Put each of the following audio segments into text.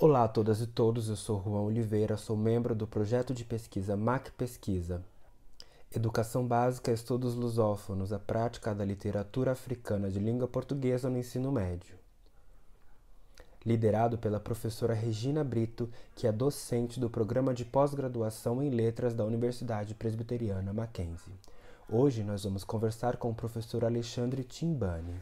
Olá a todas e todos, eu sou Juan Oliveira, sou membro do projeto de pesquisa MAC Pesquisa. Educação Básica, Estudos Lusófonos, a prática da literatura africana de língua portuguesa no ensino médio. Liderado pela professora Regina Brito, que é docente do programa de pós-graduação em letras da Universidade Presbiteriana Mackenzie. Hoje nós vamos conversar com o professor Alexandre Timbani.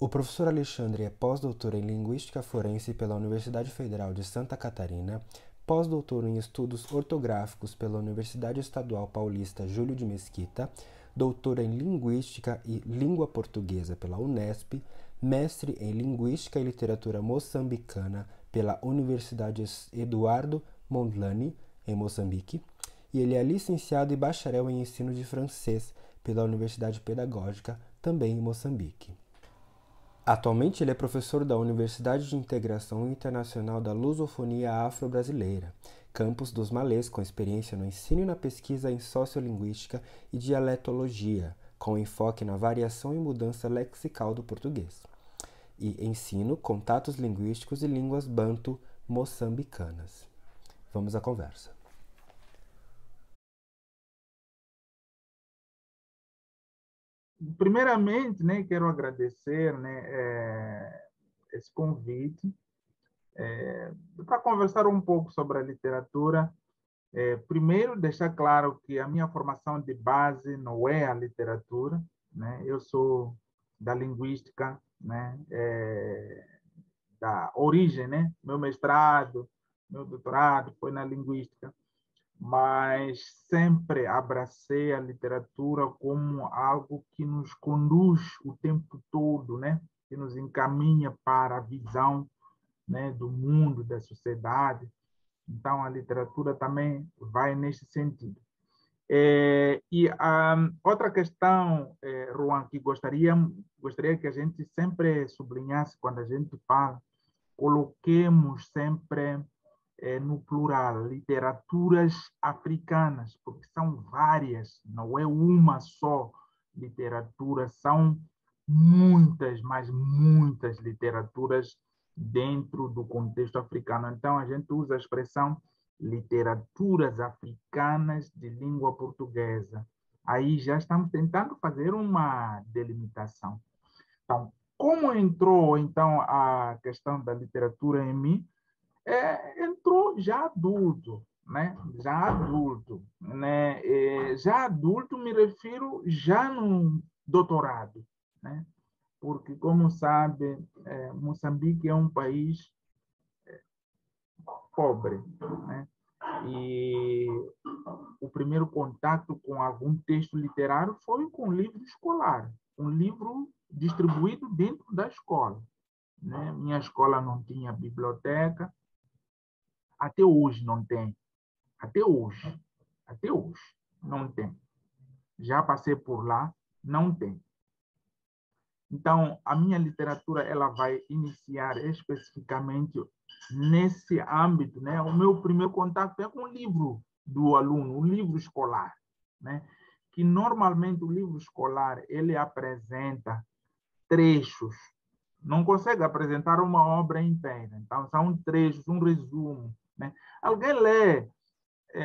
O professor Alexandre é pós-doutor em Linguística Forense pela Universidade Federal de Santa Catarina, pós-doutor em Estudos Ortográficos pela Universidade Estadual Paulista Júlio de Mesquita, doutor em Linguística e Língua Portuguesa pela Unesp, mestre em Linguística e Literatura Moçambicana pela Universidade Eduardo Mondlane, em Moçambique, e ele é licenciado e bacharel em Ensino de Francês pela Universidade Pedagógica, também em Moçambique. Atualmente ele é professor da Universidade de Integração Internacional da Lusofonia Afro-Brasileira, campus dos Malês, com experiência no ensino e na pesquisa em sociolinguística e dialetologia, com enfoque na variação e mudança lexical do português, e ensino, contatos linguísticos e línguas banto moçambicanas. Vamos à conversa. Primeiramente, né, quero agradecer, né, esse convite para conversar um pouco sobre a literatura. Primeiro, deixar claro que a minha formação de base não é a literatura, né? Eu sou da linguística, né, da origem, né? Meu mestrado, meu doutorado foi na linguística, mas sempre abracei a literatura como algo que nos conduz o tempo todo, né? Que nos encaminha para a visão, né, do mundo, da sociedade. Então, a literatura também vai nesse sentido. Outra questão, Juan, que gostaria que a gente sempre sublinhasse quando a gente fala, coloquemos sempre no plural, literaturas africanas, porque são várias, não é uma só literatura, são muitas, mas muitas literaturas dentro do contexto africano. Então, a gente usa a expressão literaturas africanas de língua portuguesa. Aí já estamos tentando fazer uma delimitação. Então, como entrou, então, a questão da literatura em mim? Entrou já adulto, né? Já adulto, né? Já adulto me refiro já no doutorado, né? Porque, como sabe, Moçambique é um país pobre, né? E o primeiro contato com algum texto literário foi com livro escolar, um livro distribuído dentro da escola, né? Minha escola não tinha biblioteca, até hoje não tem. Até hoje. Até hoje. Não tem. Já passei por lá, não tem. Então, a minha literatura ela vai iniciar especificamente nesse âmbito, né? O meu primeiro contato é com o livro do aluno, o livro escolar, né? Que normalmente o livro escolar ele apresenta trechos, não consegue apresentar uma obra inteira. Então, são trechos, um resumo, né? Alguém lê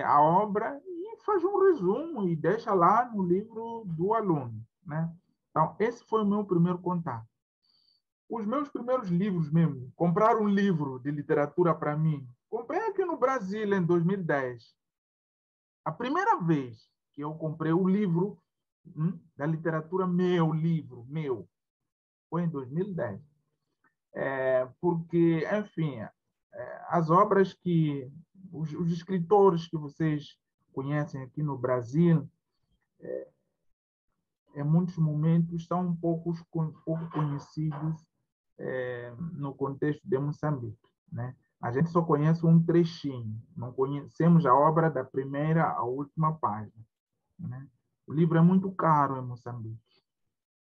a obra e faz um resumo e deixa lá no livro do aluno, né? Então, esse foi o meu primeiro contato. Os meus primeiros livros mesmo, comprar um livro de literatura para mim, comprei aqui no Brasil em 2010. A primeira vez que eu comprei o livro da literatura, meu livro, meu, foi em 2010. Porque, enfim, as obras que os escritores que vocês conhecem aqui no Brasil, em muitos momentos são pouco conhecidos no contexto de Moçambique, né? A gente só conhece um trechinho, não conhecemos a obra da primeira à última página, né? O livro é muito caro em Moçambique,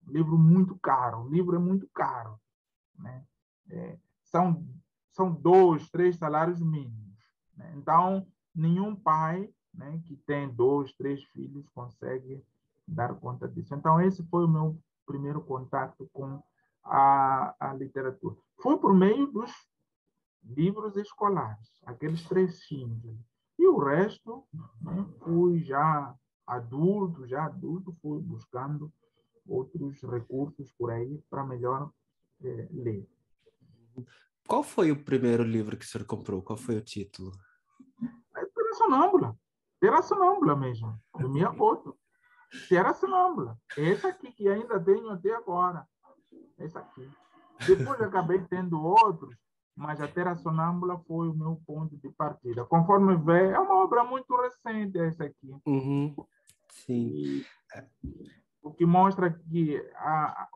o livro muito caro, o livro é muito caro, né? É, são são 2, 3 salários mínimos, né? Então, nenhum pai, né, que tem 2, 3 filhos consegue dar conta disso. Então, esse foi o meu primeiro contato com a literatura. Foi por meio livros escolares, aqueles trechinhos. E o resto, né, fui já adulto, fui buscando outros recursos por aí para melhor ler. Qual foi o primeiro livro que o senhor comprou? Qual foi o título? Terra Sonâmbula mesmo, do Miyamoto. Terra Sonâmbula. Esse aqui que ainda tenho até agora. Esse aqui. Depois acabei tendo outros, mas a Terra Sonâmbula foi o meu ponto de partida. Conforme vê, é uma obra muito recente essa aqui. Uhum. Sim. E o que mostra que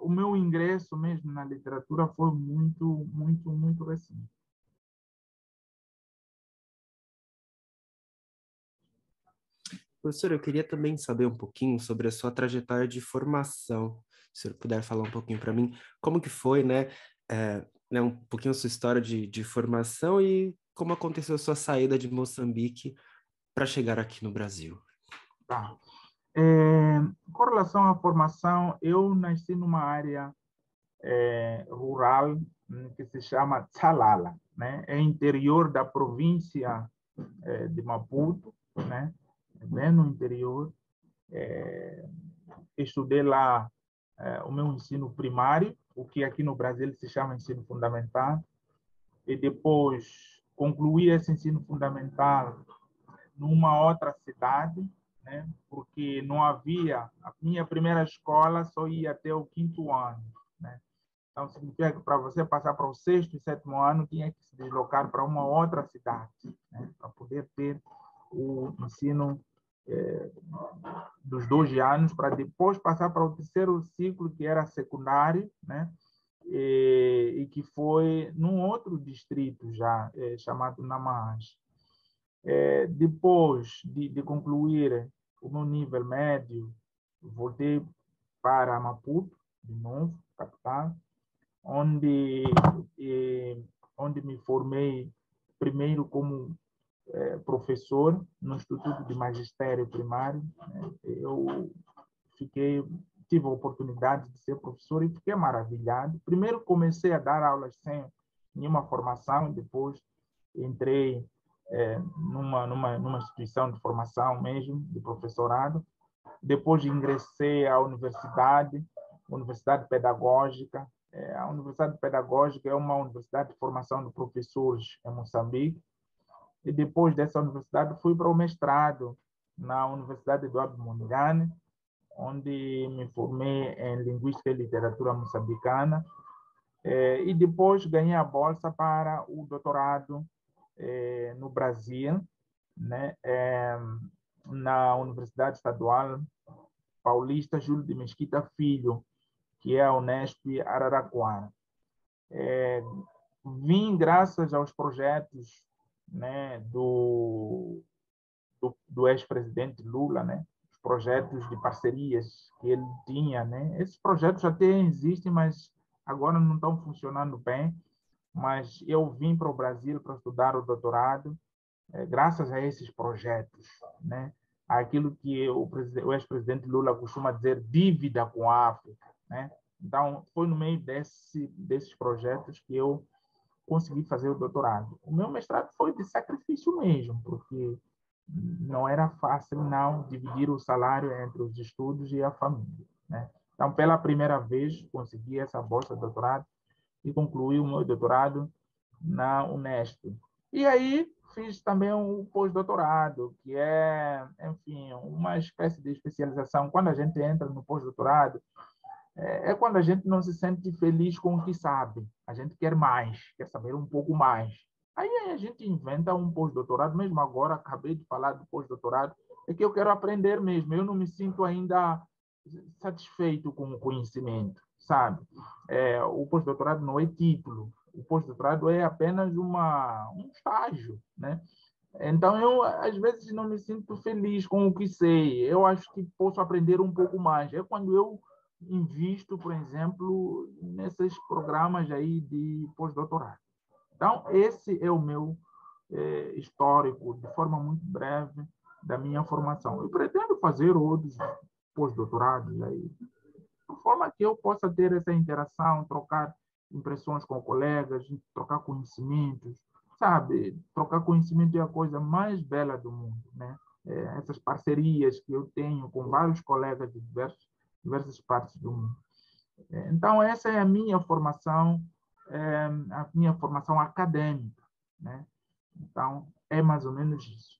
o meu ingresso mesmo na literatura foi muito, muito, muito recente. Professor, eu queria também saber um pouquinho sobre a sua trajetória de formação. Se o senhor puder falar um pouquinho para mim, como que foi, né, um pouquinho a sua história de formação e como aconteceu a sua saída de Moçambique para chegar aqui no Brasil. Tá. Com relação à formação, eu nasci numa área rural que se chama Tsalala, né? É interior da província de Maputo, né? Bem no interior. Estudei lá o meu ensino primário, o que aqui no Brasil se chama ensino fundamental, e depois concluí esse ensino fundamental numa outra cidade, né? Porque não havia, a minha primeira escola só ia até o 5º ano, né? Então, significa que para você passar para o 6º e 7º ano, tinha que se deslocar para uma outra cidade, né? Para poder ter o ensino dos 12 anos, para depois passar para o 3º ciclo, que era secundário, né? E que foi num outro distrito já, chamado Namas. Depois de concluir o meu nível médio, voltei para Maputo, de novo, capital, onde, onde me formei primeiro como professor no Instituto de Magistério Primário. Né? Eu tive a oportunidade de ser professor e fiquei maravilhado. Primeiro comecei a dar aulas sem nenhuma formação, depois entrei numa instituição de formação mesmo, de professorado. Depois ingressei à Universidade Pedagógica. A Universidade Pedagógica é uma universidade de formação de professores em Moçambique. E depois dessa universidade fui para o mestrado na Universidade Eduardo Mondlane, onde me formei em Linguística e Literatura Moçambicana. E depois ganhei a bolsa para o doutorado no Brasil, né? Na Universidade Estadual Paulista Júlio de Mesquita Filho, que é a Unesp Araraquara. Vim graças aos projetos, né, do ex-presidente Lula, né, os projetos de parcerias que ele tinha, né. Esses projetos até existem, mas agora não estão funcionando bem. Mas eu vim para o Brasil para estudar o doutorado, graças a esses projetos, né? Aquilo que o ex-presidente Lula costuma dizer, dívida com a África, né? Então, foi no meio desses projetos que eu consegui fazer o doutorado. O meu mestrado foi de sacrifício mesmo, porque não era fácil não dividir o salário entre os estudos e a família, né? Então, pela primeira vez, consegui essa bolsa de doutorado e concluí o meu doutorado na Unesp. E aí fiz também um pós-doutorado, que é, enfim, uma espécie de especialização. Quando a gente entra no pós-doutorado, é quando a gente não se sente feliz com o que sabe. A gente quer mais, quer saber um pouco mais. Aí a gente inventa um pós-doutorado, mesmo agora, acabei de falar do pós-doutorado, é que eu quero aprender mesmo. Eu não me sinto ainda satisfeito com o conhecimento, sabe? O pós-doutorado não é título, o pós-doutorado é apenas um estágio, né? Então, eu, às vezes, não me sinto feliz com o que sei. Eu acho que posso aprender um pouco mais. É quando eu invisto, por exemplo, nesses programas aí de pós-doutorado. Então, esse é o meu histórico, de forma muito breve, da minha formação. Eu pretendo fazer outros pós-doutorados aí, de forma que eu possa ter essa interação, trocar impressões com colegas, trocar conhecimentos, sabe, trocar conhecimento é a coisa mais bela do mundo, né? Essas parcerias que eu tenho com vários colegas de diversas partes do mundo. Então, essa é a minha formação acadêmica, né? Então, é mais ou menos isso.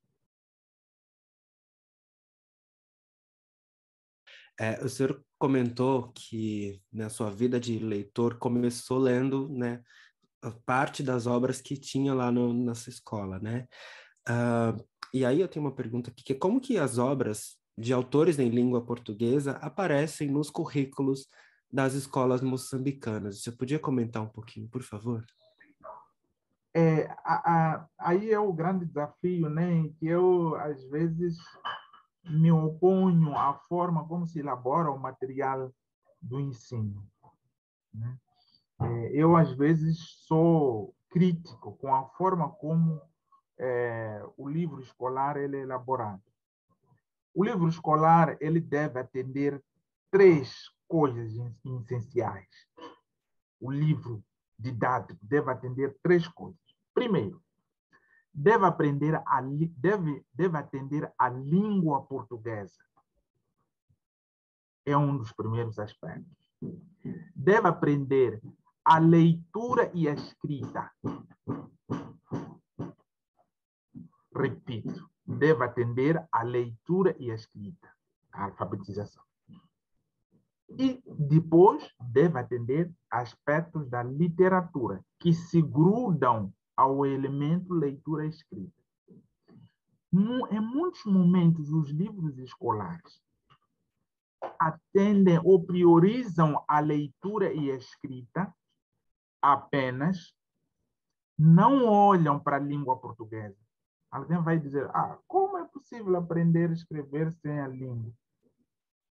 O senhor comentou que na sua vida de leitor começou lendo, né, a parte das obras que tinha lá nessa escola, né? Ah, e aí eu tenho uma pergunta aqui, que é como que as obras de autores em língua portuguesa aparecem nos currículos das escolas moçambicanas? Você podia comentar um pouquinho, por favor? Aí é o grande desafio, né, em que eu, às vezes, me oponho à forma como se elabora o material do ensino, né? Eu, às vezes, sou crítico com a forma como o livro escolar ele é elaborado. O livro escolar ele deve atender três coisas essenciais. O livro didático deve atender três coisas. Primeiro, deve atender a língua portuguesa. É um dos primeiros aspectos. Deve aprender a leitura e a escrita. Repito, deve atender a leitura e a escrita, a alfabetização. E depois deve atender aspectos da literatura que se grudam ao elemento leitura e escrita. Em muitos momentos, os livros escolares atendem ou priorizam a leitura e a escrita apenas, não olham para a língua portuguesa. Alguém vai dizer, como é possível aprender a escrever sem a língua?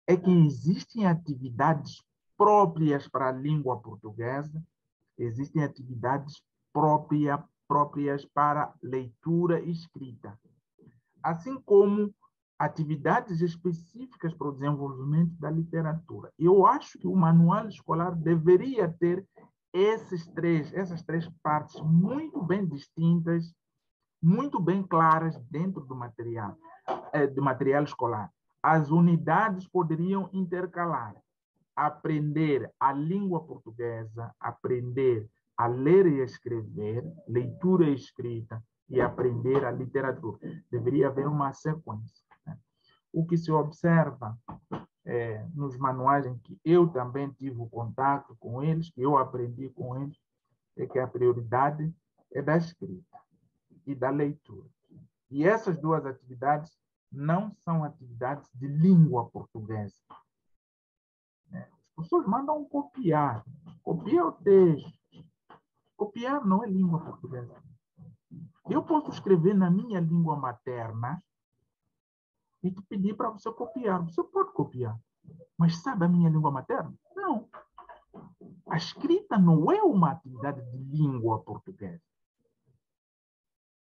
É que existem atividades próprias para a língua portuguesa, existem atividades próprias para leitura e escrita, assim como atividades específicas para o desenvolvimento da literatura. Eu acho que o manual escolar deveria ter essas três partes muito bem distintas, muito bem claras dentro do material escolar. As unidades poderiam intercalar, aprender a língua portuguesa, aprender a ler e escrever, leitura e escrita, e aprender a literatura. Deveria haver uma sequência, né? O que se observa nos manuais em que eu também tive o contato com eles, que eu aprendi com eles, é que a prioridade é da escrita e da leitura. E essas duas atividades não são atividades de língua portuguesa. As pessoas mandam copiar. Copia o texto. Copiar não é língua portuguesa. Eu posso escrever na minha língua materna e te pedir para você copiar. Você pode copiar. Mas sabe a minha língua materna? Não. A escrita não é uma atividade de língua portuguesa.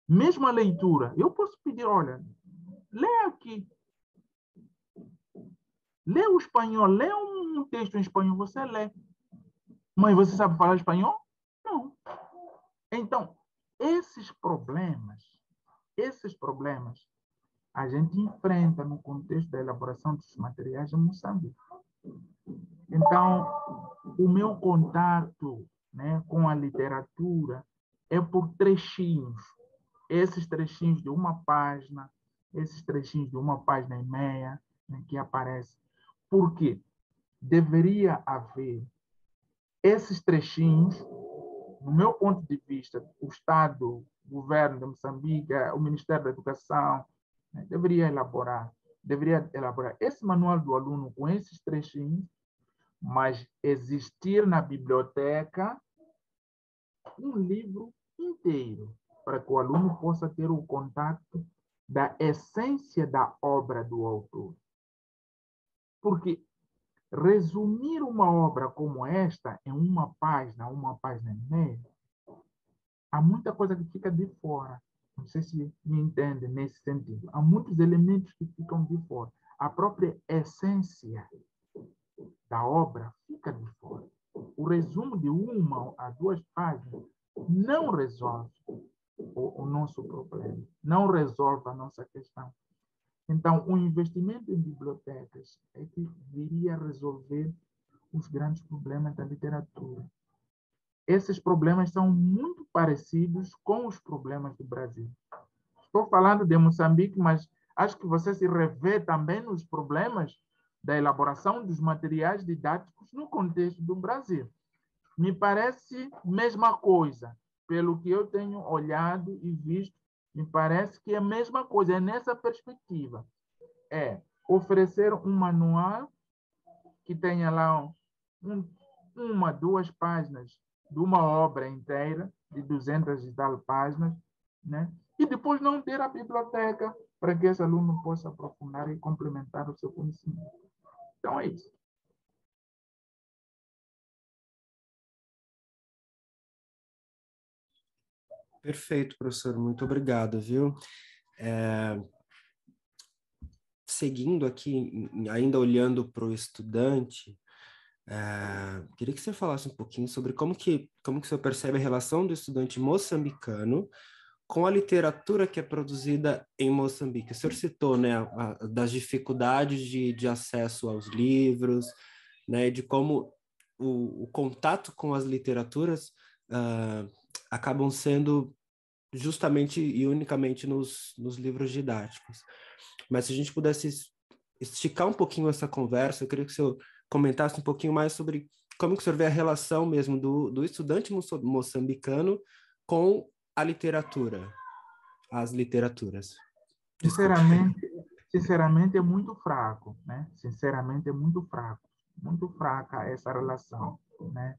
Mesmo a leitura, eu posso pedir, olha, lê aqui. Lê o espanhol, lê um texto em espanhol, você lê. Mas você sabe falar espanhol? Não. Então, esses problemas a gente enfrenta no contexto da elaboração dos materiais em Moçambique. Então, o meu contato, né, com a literatura é por trechinhos. Esses trechinhos de uma página, esses trechinhos de uma página e meia, né, que aparecem. Por quê? Deveria haver esses trechinhos, no meu ponto de vista, o Estado, o governo de Moçambique, o Ministério da Educação, né, deveria elaborar esse manual do aluno com esses trechinhos, mas existir na biblioteca um livro inteiro para que o aluno possa ter o contato da essência da obra do autor. Porque resumir uma obra como esta em uma página e meia, há muita coisa que fica de fora. Não sei se me entende nesse sentido. Há muitos elementos que ficam de fora. A própria essência da obra fica de fora. O resumo de uma a duas páginas não resolve resolve a nossa questão. Então, o investimento em bibliotecas é que viria resolver os grandes problemas da literatura. Esses problemas são muito parecidos com os problemas do Brasil. Estou falando de Moçambique, mas acho que você se revê também nos problemas da elaboração dos materiais didáticos no contexto do Brasil. Me parece mesma coisa, pelo que eu tenho olhado e visto, me parece que é a mesma coisa, é nessa perspectiva. É oferecer um manual que tenha lá uma, 2 páginas de uma obra inteira, de 200 e tal páginas, né? E depois não ter a biblioteca para que esse aluno possa aprofundar e complementar o seu conhecimento. Então, é isso. Perfeito, professor. Muito obrigado, viu? Seguindo aqui, ainda olhando para o estudante, queria que você falasse um pouquinho sobre como que você percebe a relação do estudante moçambicano com a literatura que é produzida em Moçambique. O senhor citou, né, das dificuldades de acesso aos livros, né, de como o contato com as literaturas acabam sendo justamente e unicamente nos livros didáticos. Mas se a gente pudesse esticar um pouquinho essa conversa, eu queria que o senhor comentasse um pouquinho mais sobre como que o senhor vê a relação mesmo do estudante moçambicano com a literatura, as literaturas. Desculpe. Sinceramente é muito fraco, né? Sinceramente é muito fraca essa relação, né?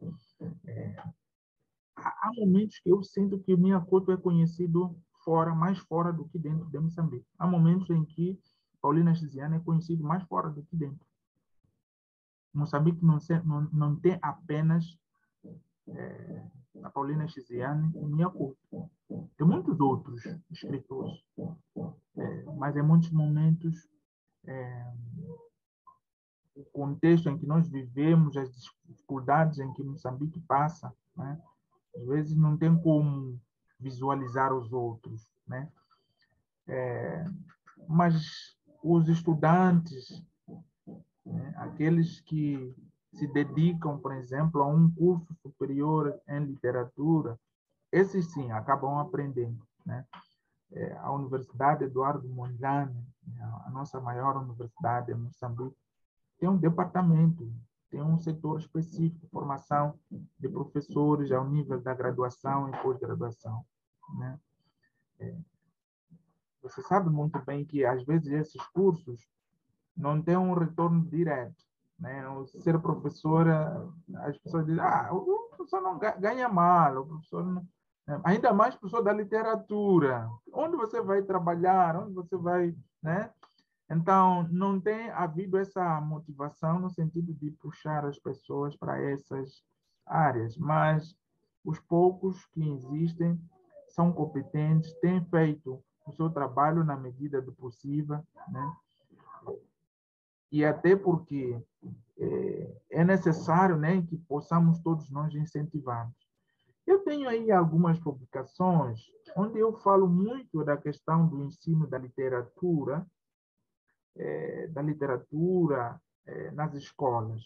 Há momentos que eu sinto que o Miyakoto é conhecido fora, mais fora do que dentro de Moçambique. Há momentos em que Paulina Chiziane é conhecido mais fora do que dentro. Moçambique não tem apenas a Paulina Chiziane e Miyakoto. Tem muitos outros escritores, mas em muitos momentos o contexto em que nós vivemos, as dificuldades em que Moçambique passa, né? Às vezes não tem como visualizar os outros, né? Mas os estudantes, né, aqueles que se dedicam, por exemplo, a um curso superior em literatura, esses sim acabam aprendendo, né? A Universidade Eduardo Mondlane, a nossa maior universidade em Moçambique, tem um departamento, tem um setor específico, formação de professores ao nível da graduação e pós-graduação, né? Você sabe muito bem que, às vezes, esses cursos não têm um retorno direto, né? O ser professora, as pessoas dizem, o professor não ganha mal, o professor não... Ainda mais professor da literatura. Onde você vai trabalhar? Onde você vai, né? Então, não tem havido essa motivação no sentido de puxar as pessoas para essas áreas, mas os poucos que existem são competentes, têm feito o seu trabalho na medida do possível, né? E até porque é necessário, né, que possamos todos nós incentivarmos. Eu tenho aí algumas publicações onde eu falo muito da questão do ensino da literatura nas escolas.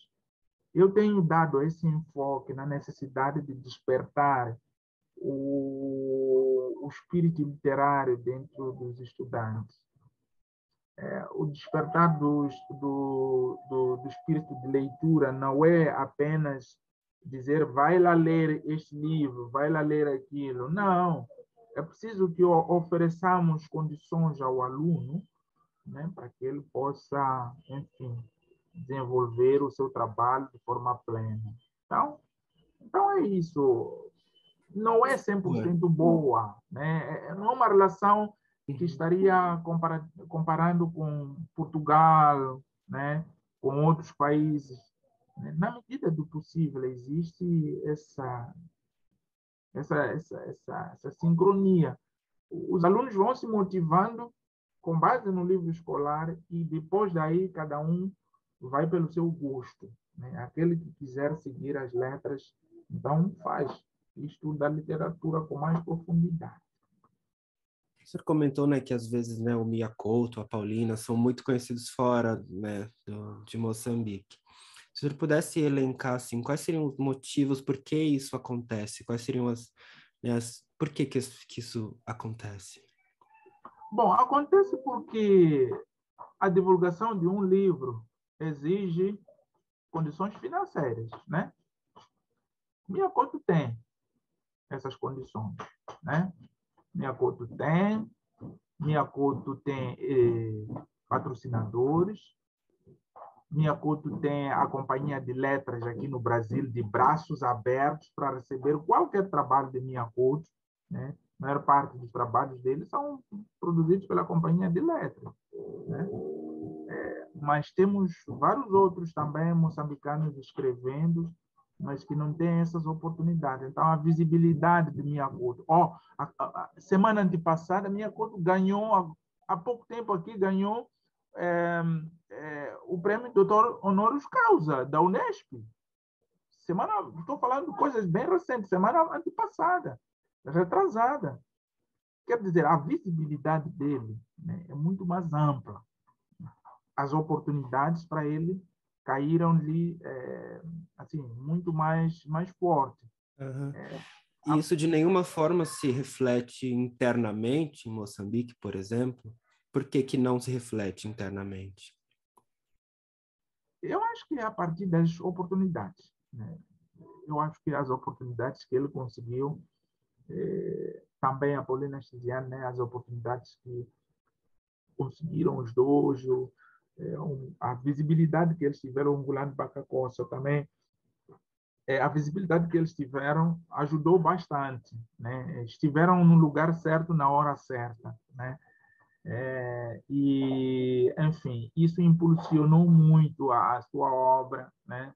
Eu tenho dado esse enfoque na necessidade de despertar o espírito literário dentro dos estudantes. O despertar do espírito de leitura não é apenas dizer vai lá ler este livro, vai lá ler aquilo. Não. É preciso que ofereçamos condições ao aluno, né, para que ele possa, enfim, desenvolver o seu trabalho de forma plena. Então é isso. Não é 100% boa, né? Não é uma relação que estaria comparando com Portugal, né, com outros países. Na medida do possível, existe essa sincronia. Os alunos vão se motivando com base no livro escolar e depois daí cada um vai pelo seu gosto, né? Aquele que quiser seguir as letras, então faz, estuda a literatura com mais profundidade. senhor comentou, né, que às vezes, né, o Mia Couto, a Paulina, são muito conhecidos fora, né, de Moçambique. Se o senhor pudesse elencar, assim, quais seriam os motivos, por que isso acontece? Quais seriam por que isso acontece? Bom, acontece porque a divulgação de um livro exige condições financeiras, né? Minha Couto tem essas condições, né? Minha Couto tem patrocinadores. Minha Couto tem a Companhia de Letras aqui no Brasil de braços abertos para receber qualquer trabalho de Minha Couto, né? A maior parte dos trabalhos dele são produzidos pela Companhia de Letras, né? Mas temos vários outros também moçambicanos escrevendo, mas que não têm essas oportunidades. Então, a visibilidade de Minha Couto. Semana antepassada, Minha Couto ganhou, há pouco tempo aqui, ganhou o prêmio Doutor Honoris Causa, da Unesp. Estou falando de coisas bem recentes, semana antepassada, retrasada. Quer dizer, a visibilidade dele, né, é muito mais ampla. As oportunidades para ele caíram-lhe assim, muito mais forte. Uhum. E isso de nenhuma forma se reflete internamente em Moçambique, por exemplo? Por que que não se reflete internamente? Eu acho que é a partir das oportunidades, né? Eu acho que as oportunidades que ele conseguiu, também a Paulina Chiziane, né, as oportunidades que conseguiram os dojo, a visibilidade que eles tiveram, o Ngulane Bacacossa também, a visibilidade que eles tiveram ajudou bastante, né? Estiveram no lugar certo na hora certa, né? E, enfim, isso impulsionou muito a sua obra, né?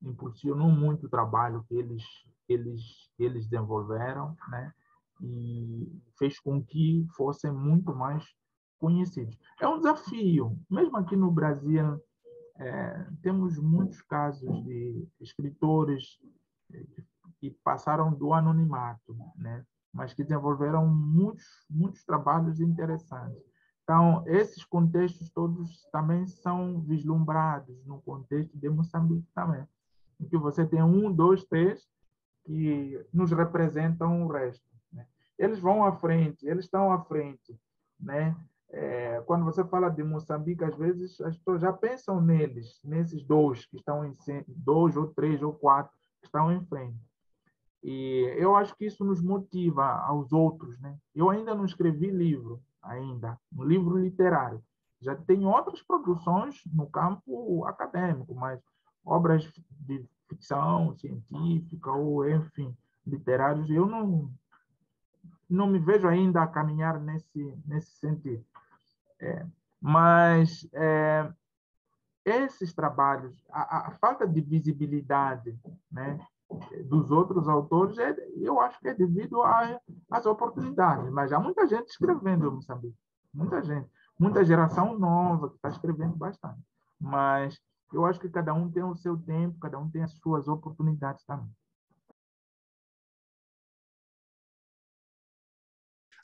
Impulsionou muito o trabalho que eles desenvolveram, né? E fez com que fossem muito mais conhecidos. É um desafio, mesmo aqui no Brasil, temos muitos casos de escritores que passaram do anonimato, né? Mas que desenvolveram muitos trabalhos interessantes. Então, esses contextos todos também são vislumbrados no contexto de Moçambique também, em que você tem um, dois, três que nos representam o resto, né? Eles vão à frente, eles estão à frente, né? Quando você fala de Moçambique, às vezes as pessoas já pensam neles, nesses dois que estão dois ou três ou quatro que estão em frente. E eu acho que isso nos motiva aos outros, né? Eu ainda não escrevi livro, um livro literário. Já tenho outras produções no campo acadêmico, mas obras de ficção científica ou, enfim, literários, eu não me vejo ainda a caminhar nesse sentido. Mas esses trabalhos, a falta de visibilidade, né, dos outros autores, eu acho que é devido às oportunidades. Mas há muita gente escrevendo em Moçambique. Muita gente. Muita geração nova que está escrevendo bastante. Mas eu acho que cada um tem o seu tempo, cada um tem as suas oportunidades também.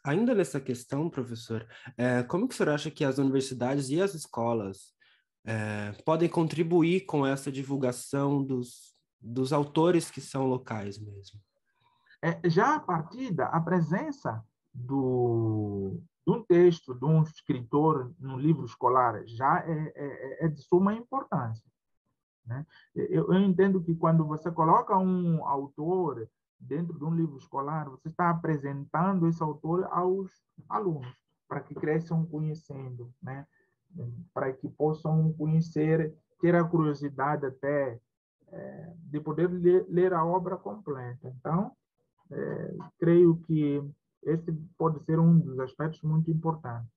Ainda nessa questão, professor, como que o senhor acha que as universidades e as escolas podem contribuir com essa divulgação dos autores que são locais mesmo? Já a partir da presença de um texto, de um escritor no livro escolar, já é de suma importância, né? Eu entendo que quando você coloca um autor dentro de um livro escolar, você está apresentando esse autor aos alunos, para que cresçam conhecendo, né? Para que possam conhecer, ter a curiosidade até de poder ler a obra completa. Então, creio que esse pode ser um dos aspectos muito importantes.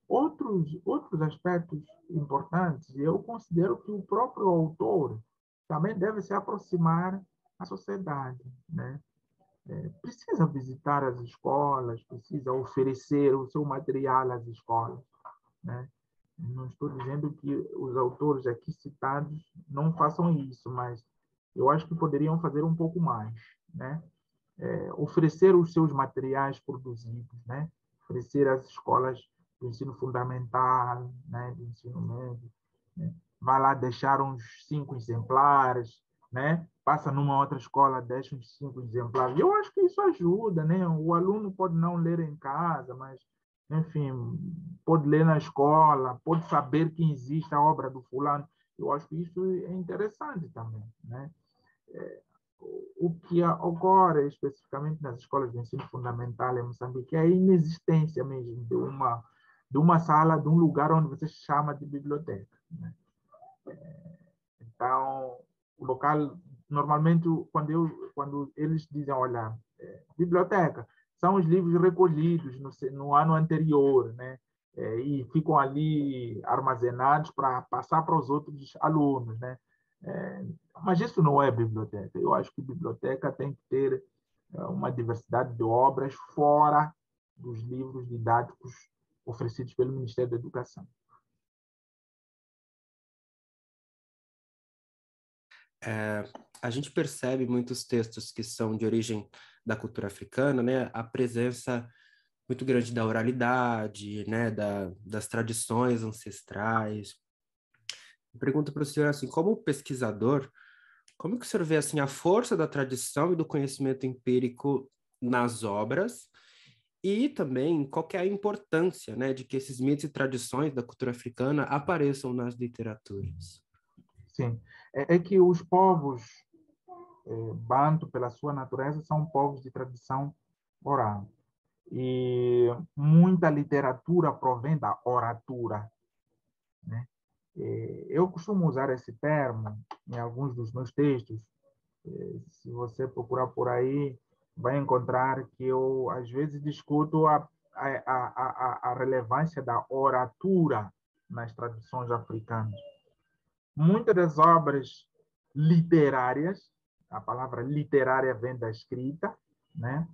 Outros aspectos importantes, eu considero que o próprio autor também deve se aproximar da sociedade, né? Precisa visitar as escolas, precisa oferecer o seu material às escolas, né? Não estou dizendo que os autores aqui citados não façam isso, mas eu acho que poderiam fazer um pouco mais, né? Oferecer os seus materiais produzidos, né? oferecer às escolas do ensino fundamental, né, do ensino médio, né? Vai lá deixar uns 5 exemplares, né? Passa numa outra escola, deixa uns 5 exemplares. Eu acho que isso ajuda, né? O aluno pode não ler em casa, mas, enfim, pode ler na escola, pode saber que existe a obra do fulano. Eu acho que isso é interessante também, né? O que ocorre especificamente nas escolas de ensino fundamental em Moçambique é a inexistência mesmo de uma sala, de um lugar onde você chama de biblioteca, né? Então, o local, normalmente, quando eles dizem, olha, biblioteca, são os livros recolhidos no ano anterior, né? E ficam ali armazenados para passar para os outros alunos, né? Mas isso não é biblioteca. Eu acho que biblioteca tem que ter uma diversidade de obras fora dos livros didáticos oferecidos pelo Ministério da Educação. A gente percebe muitos textos que são de origem da cultura africana, né? A presença muito grande da oralidade, né? Das tradições ancestrais. Eu pergunto para o senhor, assim, como pesquisador, como que o senhor vê, assim, a força da tradição e do conhecimento empírico nas obras e também qual que é a importância, né, de que esses mitos e tradições da cultura africana apareçam nas literaturas? Sim, é que os povos banto, pela sua natureza, são povos de tradição oral. E muita literatura provém da oratura, né? Eu costumo usar esse termo em alguns dos meus textos. Se você procurar por aí, vai encontrar que eu, às vezes, discuto a relevância da oratura nas tradições africanas. Muitas das obras literárias, a palavra literária vem da escrita, né?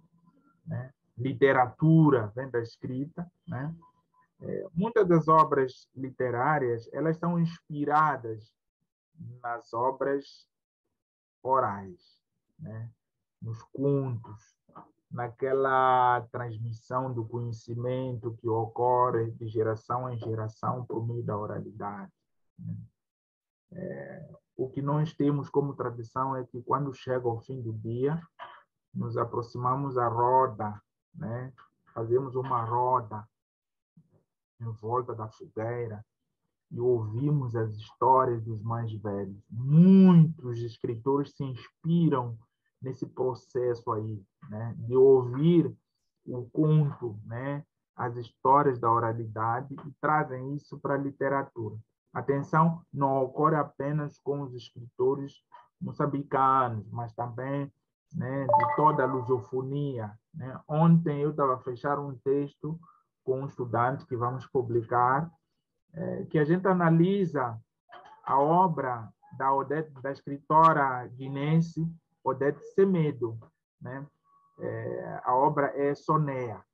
Literatura vem da escrita, né? Muitas das obras literárias, elas são inspiradas nas obras orais, né? Nos contos, naquela transmissão do conhecimento que ocorre de geração em geração por meio da oralidade, né? O que nós temos como tradição é que, quando chega ao fim do dia, nos aproximamos à roda, né? Fazemos uma roda em volta da fogueira e ouvimos as histórias dos mais velhos. Muitos escritores se inspiram nesse processo aí, né? De ouvir o conto, né? As histórias da oralidade, e trazem isso para a literatura. Atenção, não ocorre apenas com os escritores moçambicanos, mas também, né, de toda a lusofonia, né? Ontem eu estava a fechar um texto com um estudante que vamos publicar, que a gente analisa a obra da escritora guinense Odete Semedo, né? A obra é Sonéa.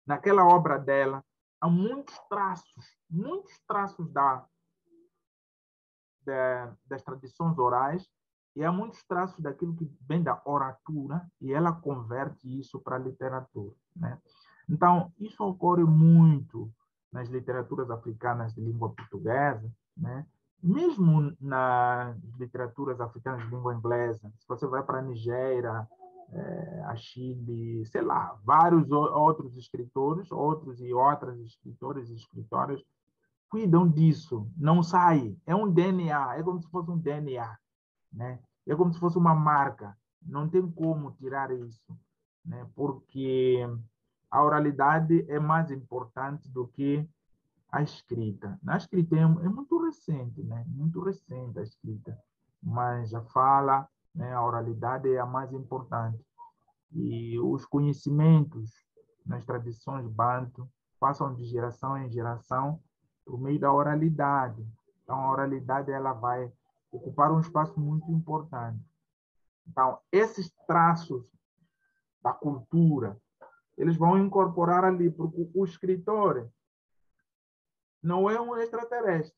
Naquela obra dela, há muitos traços das tradições orais, e há muitos traços daquilo que vem da oratura, e ela converte isso para a literatura, né? Então, isso ocorre muito nas literaturas africanas de língua portuguesa, né? Mesmo nas literaturas africanas de língua inglesa. Se você vai para a Nigéria, a Chile, sei lá, vários outros escritores, outros e outras escritores e escritoras cuidam disso, não sai. É um DNA, é como se fosse um DNA, né? É como se fosse uma marca. Não tem como tirar isso, né? Porque a oralidade é mais importante do que a escrita. Na escrita é muito recente, né? Muito recente a escrita, mas a fala, né, a oralidade é a mais importante. E os conhecimentos nas tradições banto passam de geração em geração por meio da oralidade. Então, a oralidade ela vai ocupar um espaço muito importante. Então, esses traços da cultura, eles vão incorporar ali, porque o escritor não é um extraterrestre.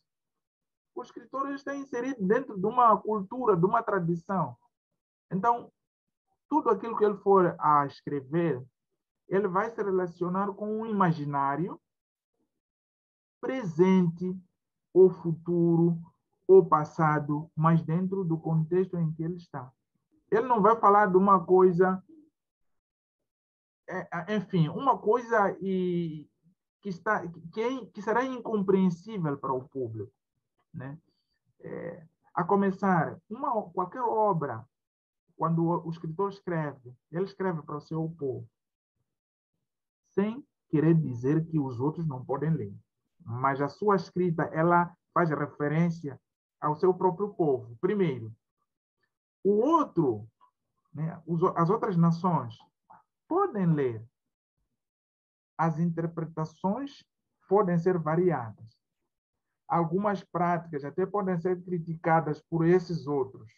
O escritor está inserido dentro de uma cultura, de uma tradição. Então, tudo aquilo que ele for a escrever ele vai se relacionar com um imaginário presente ou futuro ou passado, mas dentro do contexto em que ele está. Ele não vai falar de uma coisa, enfim, uma coisa que será incompreensível para o público, né? A começar, qualquer obra, quando o escritor escreve, ele escreve para o seu povo, sem querer dizer que os outros não podem ler. Mas a sua escrita, ela faz referência ao seu próprio povo, primeiro. O outro, né, as outras nações, podem ler. As interpretações podem ser variadas. Algumas práticas até podem ser criticadas por esses outros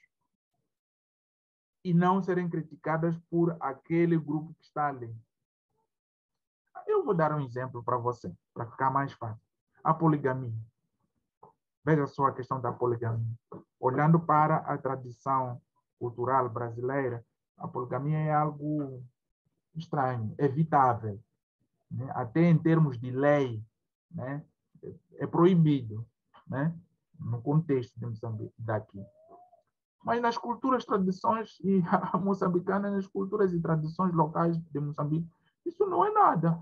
e não serem criticadas por aquele grupo que está ali. Eu vou dar um exemplo para você, para ficar mais fácil. A poligamia. Veja só a questão da poligamia. Olhando para a tradição cultural brasileira, a poligamia é algo estranho, evitável, né? Até em termos de lei, né? É proibido, né? No contexto de Moçambique, daqui. Mas nas culturas, tradições e moçambicanas, nas culturas e tradições locais de Moçambique, isso não é nada,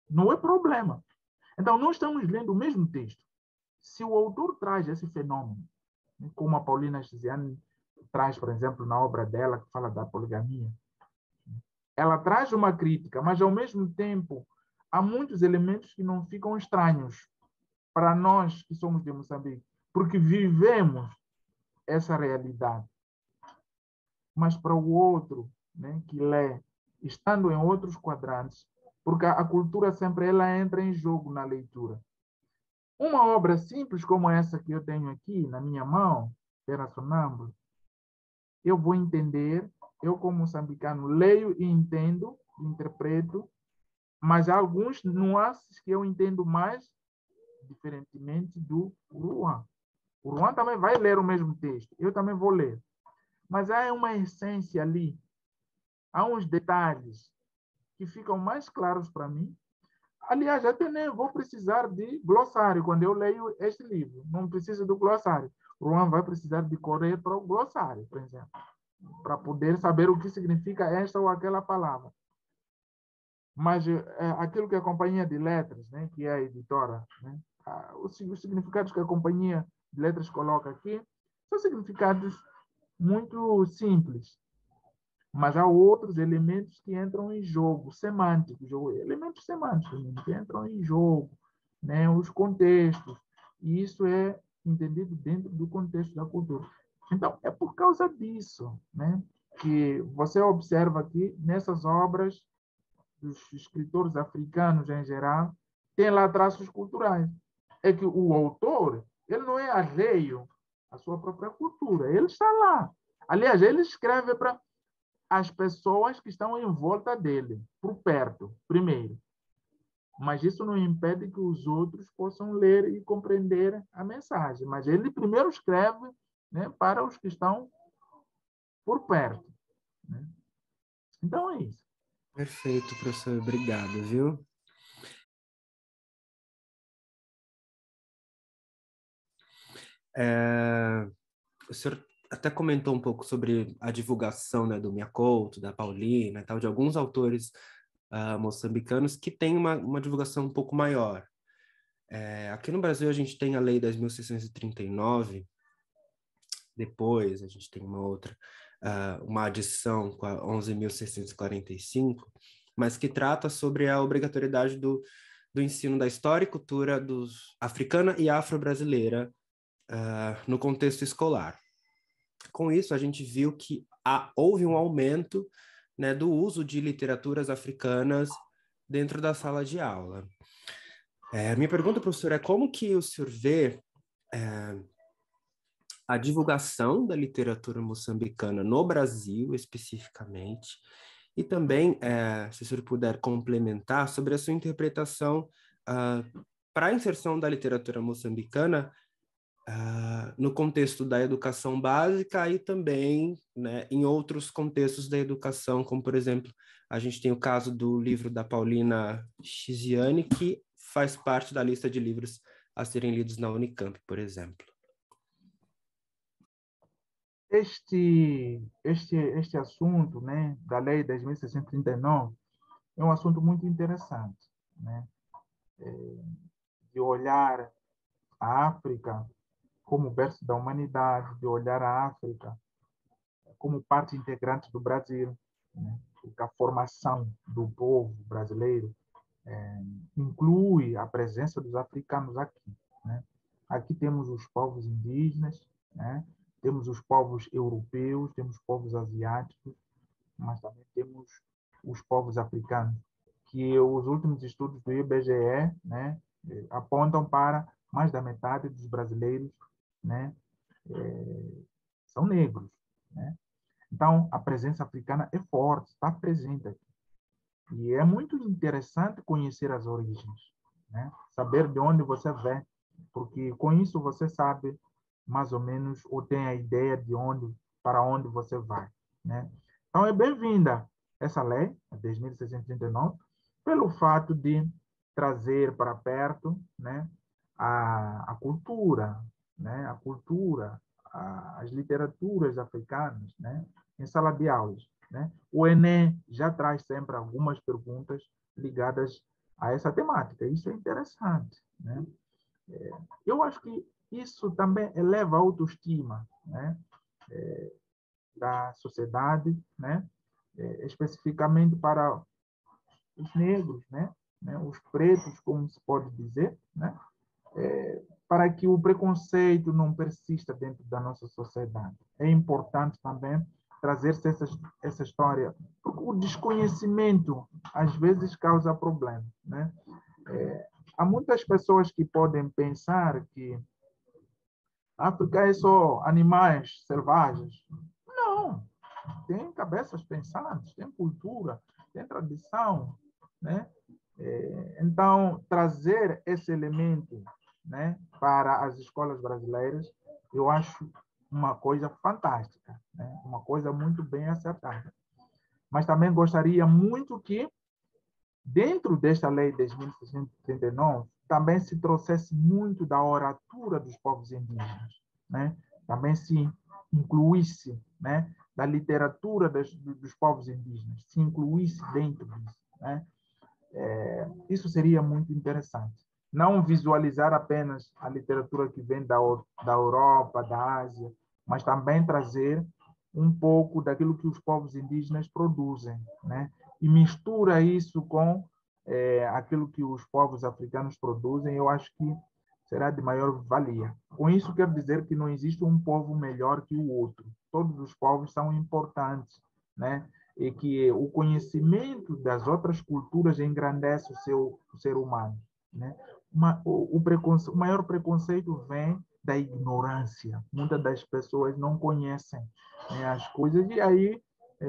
não é problema. Então, nós estamos lendo o mesmo texto. Se o autor traz esse fenômeno, como a Paulina Chiziane traz, por exemplo, na obra dela, que fala da poligamia, ela traz uma crítica, mas, ao mesmo tempo, há muitos elementos que não ficam estranhos para nós que somos de Moçambique, porque vivemos essa realidade. Mas para o outro, né, que lê, estando em outros quadrantes, porque a cultura sempre ela entra em jogo na leitura. Uma obra simples como essa que eu tenho aqui na minha mão, Terra Sonâmbula, eu vou entender, eu como moçambicano leio e entendo, interpreto, mas há alguns nuances que eu entendo mais diferentemente do Ruan. O Ruan também vai ler o mesmo texto, eu também vou ler. Mas há uma essência ali, há uns detalhes que ficam mais claros para mim. Aliás, até nem vou precisar de glossário quando eu leio este livro. Não precisa do glossário. O Juan vai precisar de correr para o glossário, por exemplo, para poder saber o que significa esta ou aquela palavra. Mas aquilo que a Companhia de Letras, né, que é a editora, né, os significados que a Companhia de Letras coloca aqui são significados muito simples. Mas há outros elementos que entram em jogo, semânticos, elementos semânticos que entram em jogo, né? Os contextos. E isso é entendido dentro do contexto da cultura. Então, é por causa disso, né, que você observa aqui, nessas obras dos escritores africanos em geral, tem lá traços culturais. É que o autor, ele não é alheio à sua própria cultura, ele está lá. Aliás, ele escreve para as pessoas que estão em volta dele, por perto, primeiro. Mas isso não impede que os outros possam ler e compreender a mensagem. Mas ele primeiro escreve, né, para os que estão por perto, né? Então é isso. Perfeito, professor. Obrigado, viu? O senhor até comentou um pouco sobre a divulgação, né, do Mia Couto, da Paulina, e tal, de alguns autores moçambicanos que têm uma divulgação um pouco maior. Aqui no Brasil a gente tem a Lei 10.639, depois a gente tem uma outra, uma adição com a 11.645, mas que trata sobre a obrigatoriedade do ensino da história e cultura africana e afro-brasileira no contexto escolar. Com isso, a gente viu que houve um aumento, né, do uso de literaturas africanas dentro da sala de aula. Minha pergunta, professor, é como que o senhor vê a divulgação da literatura moçambicana no Brasil, especificamente, e também, se o senhor puder complementar, sobre a sua interpretação para a inserção da literatura moçambicana no contexto da educação básica e também, né, em outros contextos da educação, como, por exemplo, a gente tem o caso do livro da Paulina Chiziane, que faz parte da lista de livros a serem lidos na Unicamp, por exemplo. Este assunto, né, da Lei 10.639 é um assunto muito interessante, né, de olhar a África como berço da humanidade, de olhar a África como parte integrante do Brasil, né, porque a formação do povo brasileiro inclui a presença dos africanos aqui, né? Aqui temos os povos indígenas, né? Temos os povos europeus, temos povos asiáticos, mas também temos os povos africanos, que os últimos estudos do IBGE, né, apontam para mais da metade dos brasileiros, né, são negros, né? Então, a presença africana é forte, está presente aqui. E é muito interessante conhecer as origens, né? Saber de onde você vem, porque com isso você sabe mais ou menos ou tem a ideia de onde, para onde você vai, né? Então é bem-vinda essa lei, a 10.639, pelo fato de trazer para perto, né, a cultura, né, as literaturas africanas, né, em sala de aulas, né? O Enem já traz sempre algumas perguntas ligadas a essa temática. Isso é interessante, né? Eu acho que isso também eleva a autoestima, né, da sociedade, né, especificamente para os negros, né, os pretos, como se pode dizer, né, para que o preconceito não persista dentro da nossa sociedade. É importante também trazer-se essa história, porque o desconhecimento às vezes causa problema, né? Há muitas pessoas que podem pensar que a África é só animais selvagens. Não, tem cabeças pensantes, tem cultura, tem tradição, né? Então, trazer esse elemento, né, para as escolas brasileiras, eu acho uma coisa fantástica, né? Uma coisa muito bem acertada. Mas também gostaria muito que, dentro desta lei de 10.639, também se trouxesse muito da oratura dos povos indígenas, né? Também se incluísse, né, da literatura dos povos indígenas, se incluísse dentro disso, né? Isso seria muito interessante. Não visualizar apenas a literatura que vem da Europa, da Ásia, mas também trazer um pouco daquilo que os povos indígenas produzem, né? E mistura isso com aquilo que os povos africanos produzem, eu acho que será de maior valia. Com isso, quero dizer que não existe um povo melhor que o outro. Todos os povos são importantes, né? E que o conhecimento das outras culturas engrandece o ser humano, né? O maior preconceito vem da ignorância. Muitas das pessoas não conhecem, né, as coisas e aí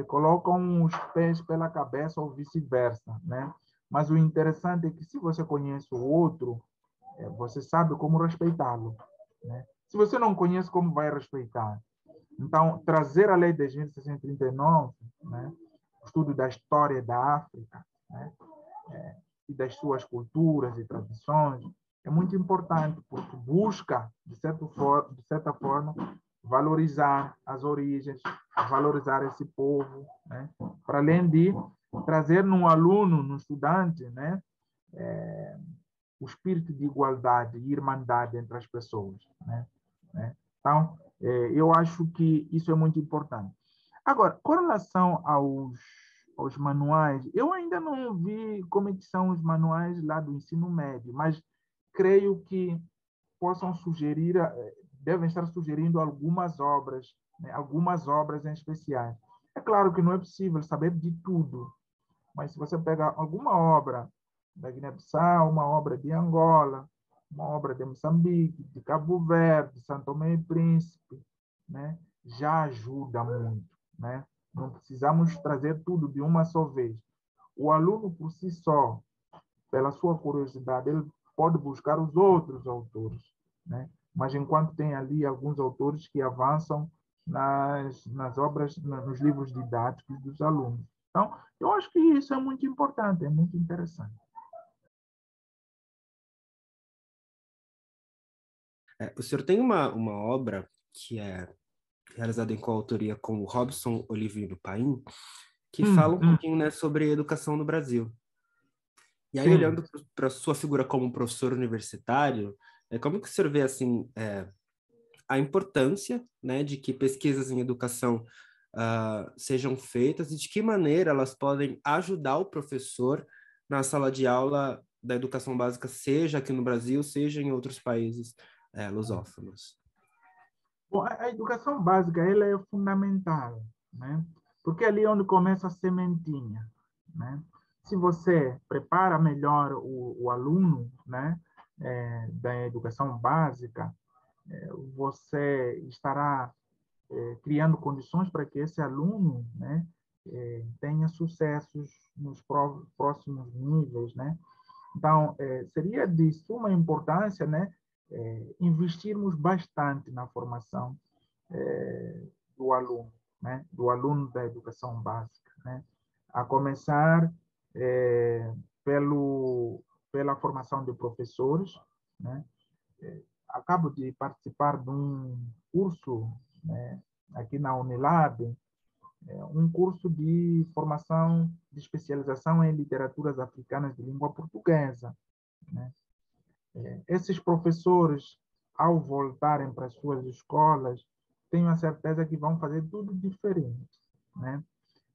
colocam os pés pela cabeça ou vice-versa, né? Mas o interessante é que se você conhece o outro, você sabe como respeitá-lo, né? Se você não conhece, como vai respeitar? Então, trazer a Lei 10.639, né, o estudo da história da África, né, e das suas culturas e tradições, é muito importante, porque busca, de certa forma, valorizar as origens, valorizar esse povo, né, para além de trazer no aluno, no estudante, né, o espírito de igualdade e irmandade entre as pessoas, né? Então, eu acho que isso é muito importante. Agora, com relação aos manuais, eu ainda não vi como é que são os manuais lá do ensino médio, mas creio que possam sugerir, devem estar sugerindo algumas obras, né? Algumas obras em especiais. É claro que não é possível saber de tudo, mas se você pegar alguma obra da Guiné-Bissau, uma obra de Angola, uma obra de Moçambique, de Cabo Verde, de São Tomé e Príncipe, né, já ajuda muito, né? Não precisamos trazer tudo de uma só vez. O aluno, por si só, pela sua curiosidade, ele pode buscar os outros autores, né? mas enquanto tem ali alguns autores que avançam nas obras, nos livros didáticos dos alunos. Então, eu acho que isso é muito importante, é muito interessante. O senhor tem uma obra que é realizada em coautoria com o Robson Oliveira Paim, que fala um pouquinho, né, sobre educação no Brasil. E aí, Sim. olhando para a sua figura como professor universitário, como que o senhor vê, assim, a importância, né, de que pesquisas em educação sejam feitas e de que maneira elas podem ajudar o professor na sala de aula da educação básica, seja aqui no Brasil, seja em outros países lusófonos? Bom, a educação básica ela é fundamental, né? Porque é ali onde começa a sementinha, né? Se você prepara melhor o aluno, né, da educação básica, você estará criando condições para que esse aluno, né, tenha sucessos nos próximos níveis, né? Então, seria de suma importância, né, investirmos bastante na formação do aluno, né, do aluno da educação básica, né, a começar pela formação de professores, né. Acabo de participar de um curso, né, aqui na Unilab, um curso de formação de especialização em literaturas africanas de língua portuguesa, né. Esses professores, ao voltarem para as suas escolas, tenho a certeza que vão fazer tudo diferente, né?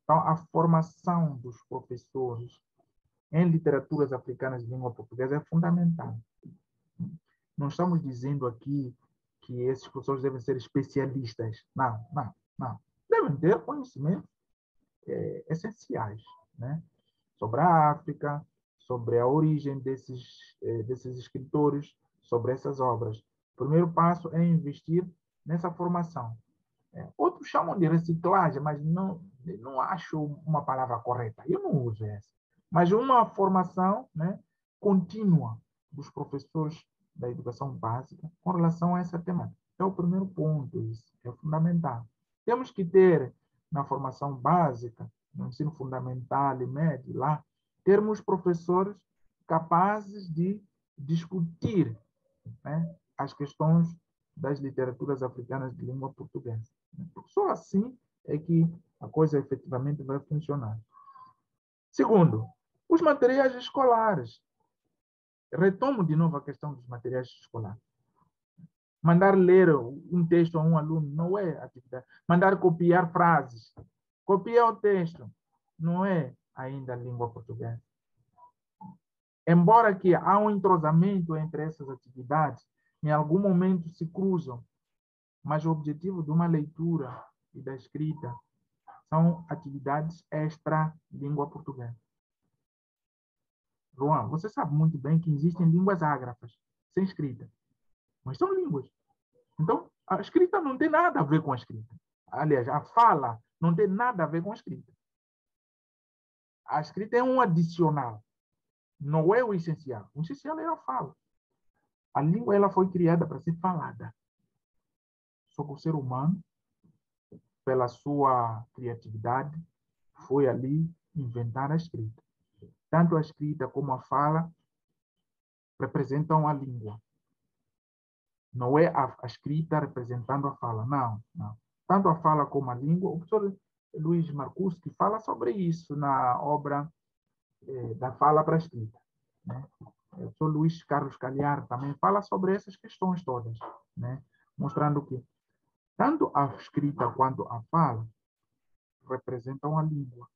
Então, a formação dos professores em literaturas africanas de língua portuguesa é fundamental. Não estamos dizendo aqui que esses professores devem ser especialistas. Não, não, não. Devem ter conhecimentos essenciais, né? Sobre a África, sobre a origem desses escritores, sobre essas obras. O primeiro passo é investir nessa formação. Outros chamam de reciclagem, mas não acho uma palavra correta. Eu não uso essa. Mas uma formação, né, contínua dos professores da educação básica com relação a essa temática. É o primeiro ponto, isso é fundamental. Temos que ter, na formação básica, no ensino fundamental e médio, lá, termos professores capazes de discutir, né, as questões das literaturas africanas de língua portuguesa. Só assim é que a coisa efetivamente vai funcionar. Segundo, os materiais escolares. Retomo de novo a questão dos materiais escolares. Mandar ler um texto a um aluno não é atividade. Mandar copiar frases. Copiar o texto não é ainda língua portuguesa. Embora que há um entrosamento entre essas atividades, em algum momento se cruzam, mas o objetivo de uma leitura e da escrita são atividades extra língua portuguesa. João, você sabe muito bem que existem línguas ágrafas, sem escrita, mas são línguas. Então, a escrita não tem nada a ver com a escrita. Aliás, a fala não tem nada a ver com a escrita. A escrita é um adicional, não é o essencial. O essencial é a fala. A língua ela foi criada para ser falada. Só que o ser humano, pela sua criatividade, foi ali inventar a escrita. Tanto a escrita como a fala representam a língua. Não é a escrita representando a fala, não, não. Tanto a fala como a língua. O professor Luiz Marcuski fala sobre isso na obra da fala para a escrita, né? O professor Luiz Carlos Calhar também fala sobre essas questões todas, né? Mostrando que tanto a escrita quanto a fala representam a língua,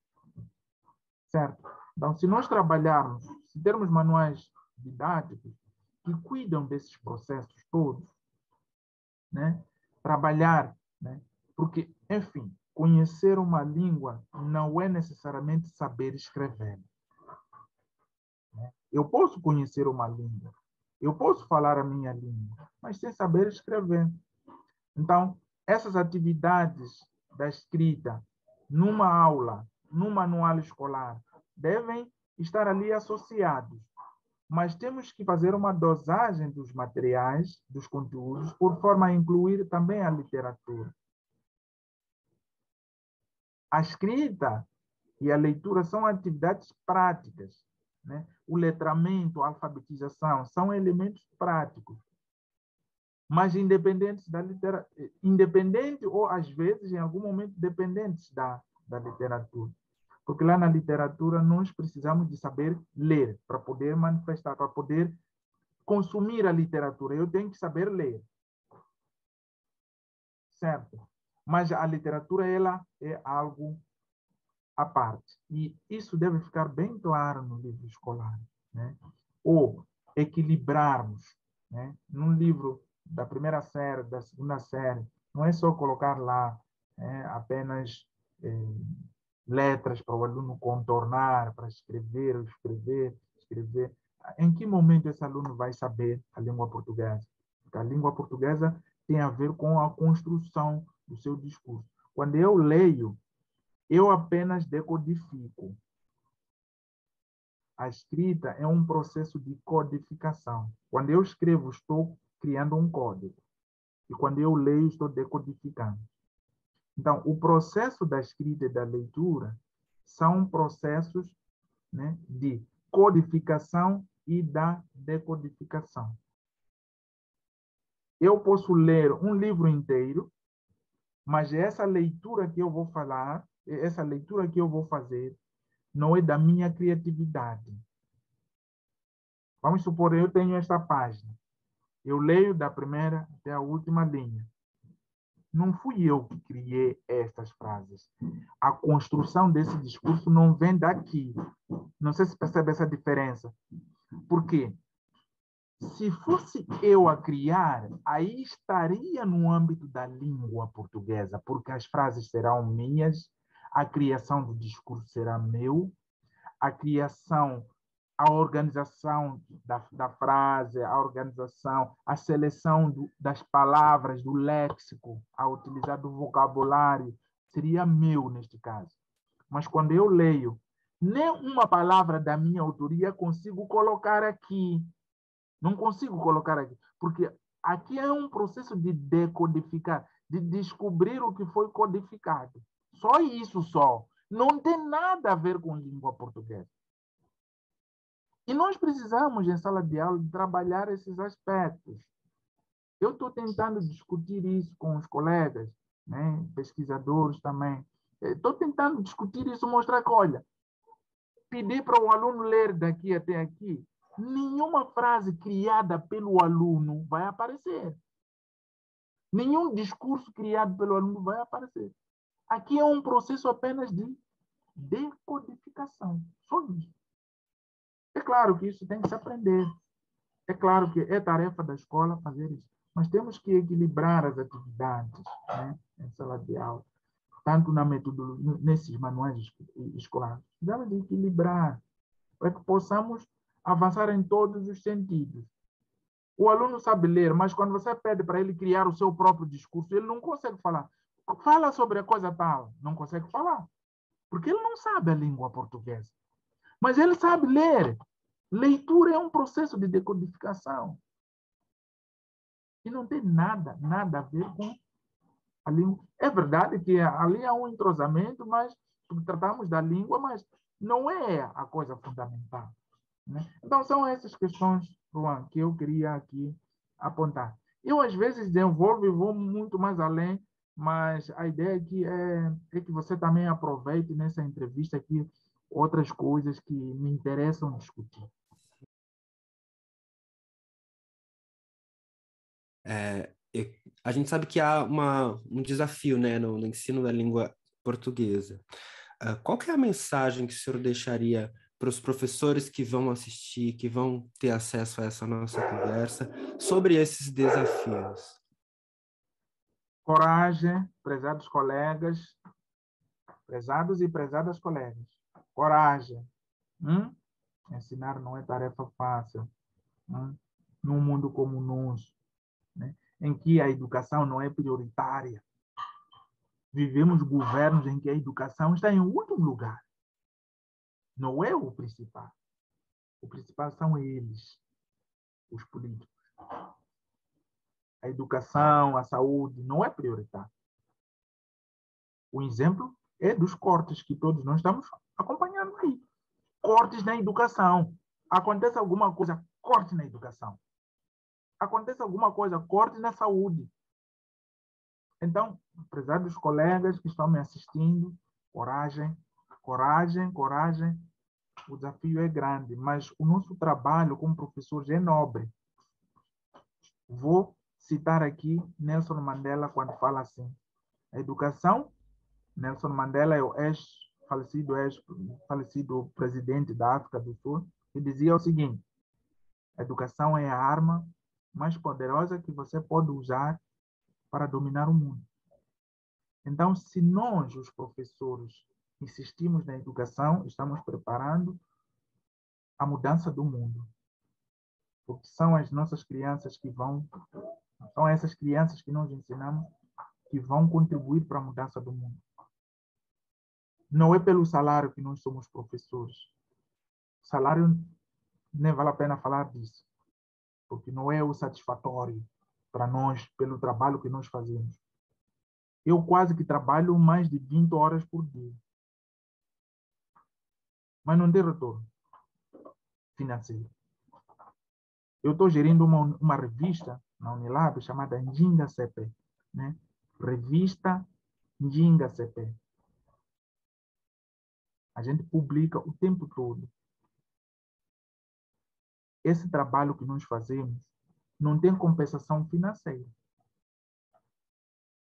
certo? Então, se nós trabalharmos, se termos manuais didáticos que cuidam desses processos todos, né? Trabalhar, né? Porque, enfim, conhecer uma língua não é necessariamente saber escrever. Né? Eu posso conhecer uma língua, eu posso falar a minha língua, mas sem saber escrever. Então, essas atividades da escrita, numa aula, num manual escolar, devem estar ali associados. mas temos que fazer uma dosagem dos materiais, dos conteúdos, por forma a incluir também a literatura. A escrita e a leitura são atividades práticas, né? O letramento, a alfabetização são elementos práticos, mas independentes da literatura, independente ou às vezes em algum momento dependentes da literatura. Porque lá na literatura nós precisamos de saber ler para poder manifestar, para poder consumir a literatura. Eu tenho que saber ler, certo? Mas a literatura ela é algo à parte. E isso deve ficar bem claro no livro escolar, né? Ou equilibrarmos, né? Num livro da primeira série, da segunda série, não é só colocar lá apenas letras para o aluno contornar, para escrever, escrever, escrever. Em que momento esse aluno vai saber a língua portuguesa? Porque a língua portuguesa tem a ver com a construção do seu discurso. Quando eu leio, eu apenas decodifico. A escrita é um processo de codificação. Quando eu escrevo, estou criando um código. E quando eu leio, estou decodificando. Então, o processo da escrita e da leitura são processos, né, de codificação e da decodificação. Eu posso ler um livro inteiro, mas essa leitura que eu vou falar, essa leitura que eu vou fazer, não é da minha criatividade. Vamos supor, eu tenho esta página. Eu leio da primeira até a última linha. Não fui eu que criei estas frases. A construção desse discurso não vem daqui. Não sei se percebe essa diferença. Por quê? Se fosse eu a criar, aí estaria no âmbito da língua portuguesa, porque as frases serão minhas, a criação do discurso será meu, a criação, a organização da frase, a organização, a seleção das palavras, do léxico, a utilizar do vocabulário, seria meu neste caso. Mas quando eu leio, nem uma palavra da minha autoria consigo colocar aqui. Não consigo colocar aqui, porque aqui é um processo de decodificar, de descobrir o que foi codificado. Só isso só. Não tem nada a ver com língua portuguesa. E nós precisamos, em sala de aula, trabalhar esses aspectos. Eu estou tentando discutir isso com os colegas, né, pesquisadores também. Estou tentando discutir isso, mostrar que, olha, pedir para o aluno ler daqui até aqui, nenhuma frase criada pelo aluno vai aparecer. Nenhum discurso criado pelo aluno vai aparecer. Aqui é um processo apenas de decodificação. Só isso. É claro que isso tem que se aprender. É claro que é tarefa da escola fazer isso. Mas temos que equilibrar as atividades, né, em sala de aula. Tanto na metodologia, nesses manuais escolares. Precisamos de equilibrar para que possamos avançar em todos os sentidos. O aluno sabe ler, mas quando você pede para ele criar o seu próprio discurso, ele não consegue falar. Fala sobre a coisa tal, não consegue falar, porque ele não sabe a língua portuguesa. Mas ele sabe ler. Leitura é um processo de decodificação. E não tem nada a ver com a língua. É verdade que ali há um entrosamento, mas tratamos da língua, mas não é a coisa fundamental. Né? Então, são essas questões, Luan, que eu queria aqui apontar. Eu, às vezes, desenvolvo e vou muito mais além, mas a ideia aqui é que você também aproveite nessa entrevista aqui outras coisas que me interessam discutir. A gente sabe que há um desafio, né, no ensino da língua portuguesa. Qual que é a mensagem que o senhor deixaria para os professores que vão assistir, que vão ter acesso a essa nossa conversa, sobre esses desafios? Coragem, prezados colegas, prezados e prezadas colegas. Coragem. Ensinar não é tarefa fácil. Num mundo como o nosso, né, em que a educação não é prioritária. Vivemos governos em que a educação está em último lugar. Não é o principal. O principal são eles, os políticos. A educação, a saúde não é prioritário. O exemplo é dos cortes que todos nós estamos acompanhando aí. Cortes na educação. Acontece alguma coisa, corte na educação. Acontece alguma coisa, corte na saúde. Então, apesar dos colegas que estão me assistindo, coragem, coragem, coragem. O desafio é grande, mas o nosso trabalho como professores é nobre. Vou citar aqui Nelson Mandela quando fala assim: a educação, Nelson Mandela é o ex-falecido presidente da África do Sul, que dizia o seguinte: a educação é a arma mais poderosa que você pode usar para dominar o mundo. Então, se nós, os professores, insistimos na educação, estamos preparando a mudança do mundo. Porque são as nossas crianças que são essas crianças que nós ensinamos que vão contribuir para a mudança do mundo. Não é pelo salário que nós somos professores. O salário nem vale a pena falar disso, porque não é o satisfatório para nós pelo trabalho que nós fazemos. Eu quase que trabalho mais de 20 horas por dia, mas não tem retorno financeiro. Eu estou gerindo uma revista na Unilab chamada Njinga CP, né? Revista Njinga CP. A gente publica o tempo todo. Esse trabalho que nós fazemos não tem compensação financeira.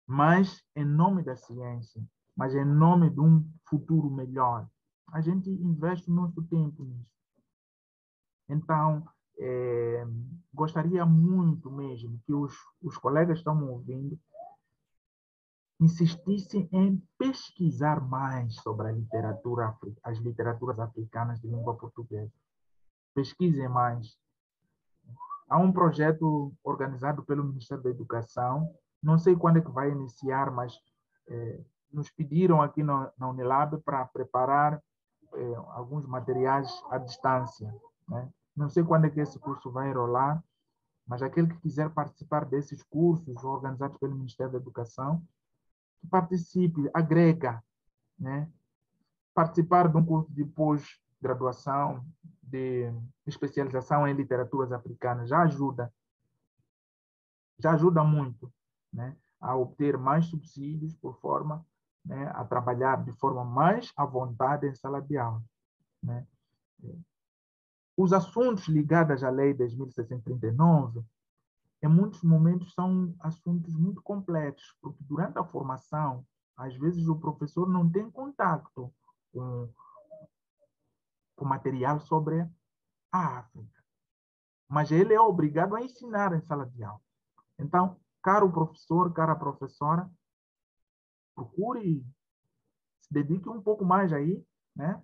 Mas, em nome da ciência, mas em nome de um futuro melhor, a gente investe o nosso tempo nisso. Então, gostaria muito mesmo que os colegas que estão me ouvindo insistissem em pesquisar mais sobre as literaturas africanas de língua portuguesa. Pesquisem mais. Há um projeto organizado pelo Ministério da Educação, não sei quando é que vai iniciar, mas nos pediram aqui na Unilab para preparar alguns materiais à distância, né? Não sei quando é que esse curso vai rolar, mas aquele que quiser participar desses cursos organizados pelo Ministério da Educação, que participe, agrega, né? Participar de um curso de pós-graduação, de especialização em literaturas africanas, já ajuda muito, né? A obter mais subsídios por forma, né, a trabalhar de forma mais à vontade em sala de aula, né? Os assuntos ligados à Lei 10.639, em muitos momentos, são assuntos muito complexos, porque durante a formação, às vezes o professor não tem contato com material sobre a África, mas ele é obrigado a ensinar em sala de aula. Então, caro professor, cara professora, procure, se dedique um pouco mais aí, né?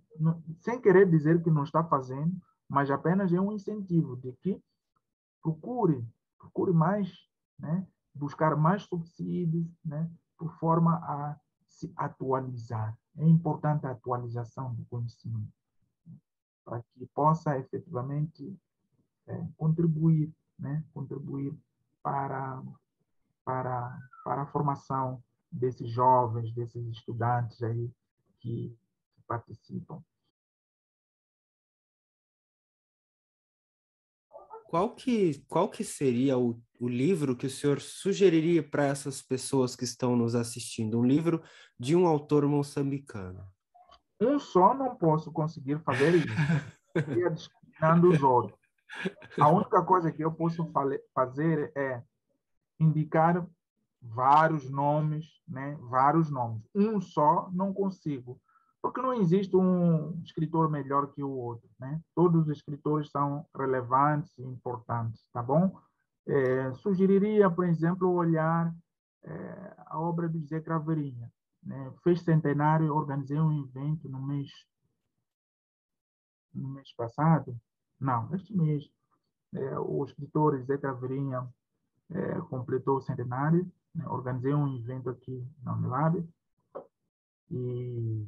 Sem querer dizer que não está fazendo, mas apenas é um incentivo de que procure mais, né? Buscar mais subsídios, né? Por forma a se atualizar. É importante a atualização do conhecimento, para que possa efetivamente contribuir, né? Contribuir para, para a formação desses jovens, desses estudantes aí que participam. Qual que seria o livro que o senhor sugeriria para essas pessoas que estão nos assistindo? Um livro de um autor moçambicano. Um só não posso conseguir fazer isso. Ia discriminando os outros. A única coisa que eu posso fazer é indicar vários nomes, né? Vários nomes. Um só não consigo, porque não existe um escritor melhor que o outro, né? Todos os escritores são relevantes e importantes, tá bom? Sugeriria, por exemplo, olhar a obra de José Craveirinha, né? Fez centenário, organizei um evento no mês passado, não, este mês, o escritor José Craveirinha completou o centenário, né? Organizei um evento aqui na Unilab e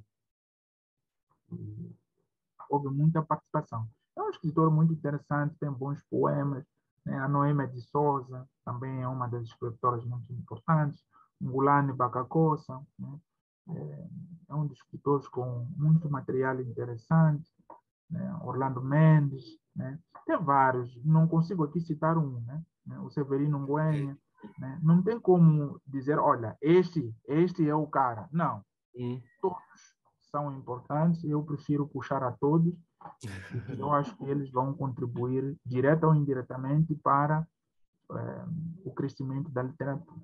houve muita participação. É um escritor muito interessante, tem bons poemas, né? A Noêmia de Souza também é uma das escritoras muito importantes, Ngulane Bakakosa, né? É um dos escritores com muito material interessante, né? Orlando Mendes, né? Tem vários, não consigo aqui citar um, né? O Severino Nguenha, né? Não tem como dizer, olha, este é o cara. Não, Hum. todos são importantes, eu prefiro puxar a todos, e eu acho que eles vão contribuir, direta ou indiretamente, para o crescimento da literatura.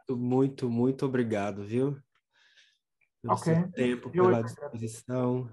Muito, muito obrigado, viu? Pelo Ok, seu tempo, eu é pela que agradeço. disposição.